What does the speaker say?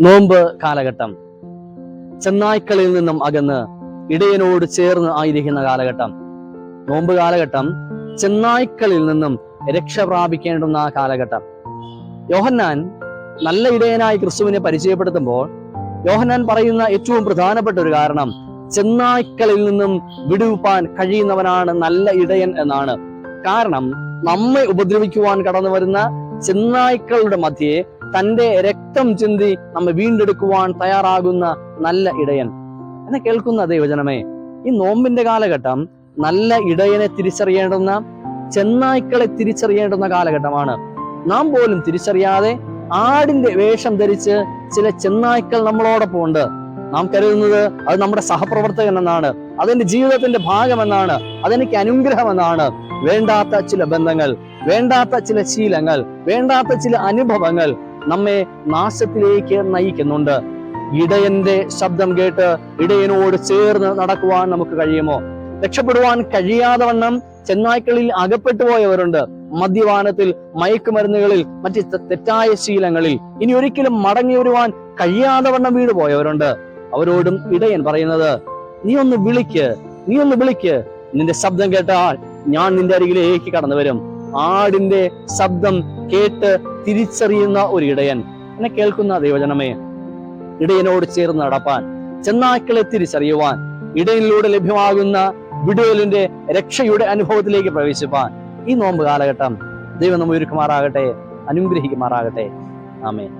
നോമ്പ് കാലഘട്ടം, ചെന്നായ്ക്കളിൽ നിന്നും അകന്ന് ഇടയനോട് ചേർന്ന് ആയിരിക്കുന്ന കാലഘട്ടം. നോമ്പ് കാലഘട്ടം ചെന്നായ്ക്കളിൽ നിന്നും രക്ഷ പ്രാപിക്കേണ്ടുന്ന കാലഘട്ടം. യോഹന്നാൻ നല്ല ഇടയനായി ക്രിസ്തുവിനെ പരിചയപ്പെടുത്തുമ്പോൾ യോഹന്നാൻ പറയുന്ന ഏറ്റവും പ്രധാനപ്പെട്ട ഒരു കാരണം, ചെന്നായ്ക്കളിൽ നിന്നും വിടുവിപ്പാൻ കഴിയുന്നവനാണ് നല്ല ഇടയൻ എന്നാണ്. കാരണം നമ്മെ ഉപദ്രവിക്കുവാൻ കടന്നു വരുന്ന ചെന്നായ്ക്കളുടെ മധ്യേ തന്റെ രക്തം ചിന്തി നമ്മെ വീണ്ടെടുക്കുവാൻ തയ്യാറാകുന്ന നല്ല ഇടയൻ. എന്നെ കേൾക്കുന്ന ദൈവജനമേ, ഈ നോമ്പിന്റെ കാലഘട്ടം നല്ല ഇടയനെ തിരിച്ചറിയേണ്ടുന്ന, ചെന്നായ്ക്കളെ തിരിച്ചറിയേണ്ടുന്ന കാലഘട്ടമാണ്. നാം പോലും തിരിച്ചറിയാതെ ആടിന്റെ വേഷം ധരിച്ച് ചില ചെന്നായ്ക്കൾ നമ്മളോടൊപ്പം ഉണ്ട്. നാം കരുതുന്നത് അത് നമ്മുടെ സഹപ്രവർത്തകൻ എന്നാണ്, അതെന്റെ ജീവിതത്തിന്റെ ഭാഗമെന്നാണ്, അതെനിക്ക് അനുഗ്രഹമെന്നാണ്. വേണ്ടാത്ത ചില ബന്ധങ്ങൾ, വേണ്ടാത്ത ചില ശീലങ്ങൾ, വേണ്ടാത്ത ചില അനുഭവങ്ങൾ നമ്മെ നാശത്തിലേക്ക് നയിക്കുന്നുണ്ട്. ഇടയന്റെ ശബ്ദം കേട്ട് ഇടയനോട് ചേർന്ന് നടക്കുവാൻ നമുക്ക് കഴിയുമോ? രക്ഷപ്പെടുവാൻ കഴിയാതെ വണ്ണം ചെന്നായ്ക്കളിൽ അകപ്പെട്ടു പോയവരുണ്ട്. മദ്യപാനത്തിൽ, മയക്കുമരുന്നുകളിൽ, മറ്റ് തെറ്റായ ശീലങ്ങളിൽ ഇനി ഒരിക്കലും മടങ്ങി വരുവാൻ കഴിയാതെ വണ്ണം വീട് പോയവരുണ്ട്. അവരോടും ഇടയൻ പറയുന്നത്, നീ ഒന്ന് വിളിക്ക്, നിന്റെ ശബ്ദം കേട്ടാൽ ഞാൻ നിന്റെ അരികിലേക്ക് കടന്നു വരും. ആടിന്റെ ശബ്ദം കേട്ട് തിരിച്ചറിയുന്ന ഒരു ഇടയൻ. എന്നെ കേൾക്കുന്ന ദൈവജനമേ, ഇടയനോട് ചേർന്ന് നടപ്പാൻ, ചെന്നായ്ക്കളെ തിരിച്ചറിയുവാൻ, ഇടയനിലൂടെ ലഭ്യമാകുന്ന വിടുതലിന്റെ രക്ഷയുടെ അനുഭവത്തിലേക്ക് പ്രവേശിപ്പാൻ ഈ നോമ്പ് കാലഘട്ടം ദൈവം നമ്മെ ഒരുക്കുമാറാകട്ടെ, അനുഗ്രഹിക്കുമാറാകട്ടെ. ആമേൻ.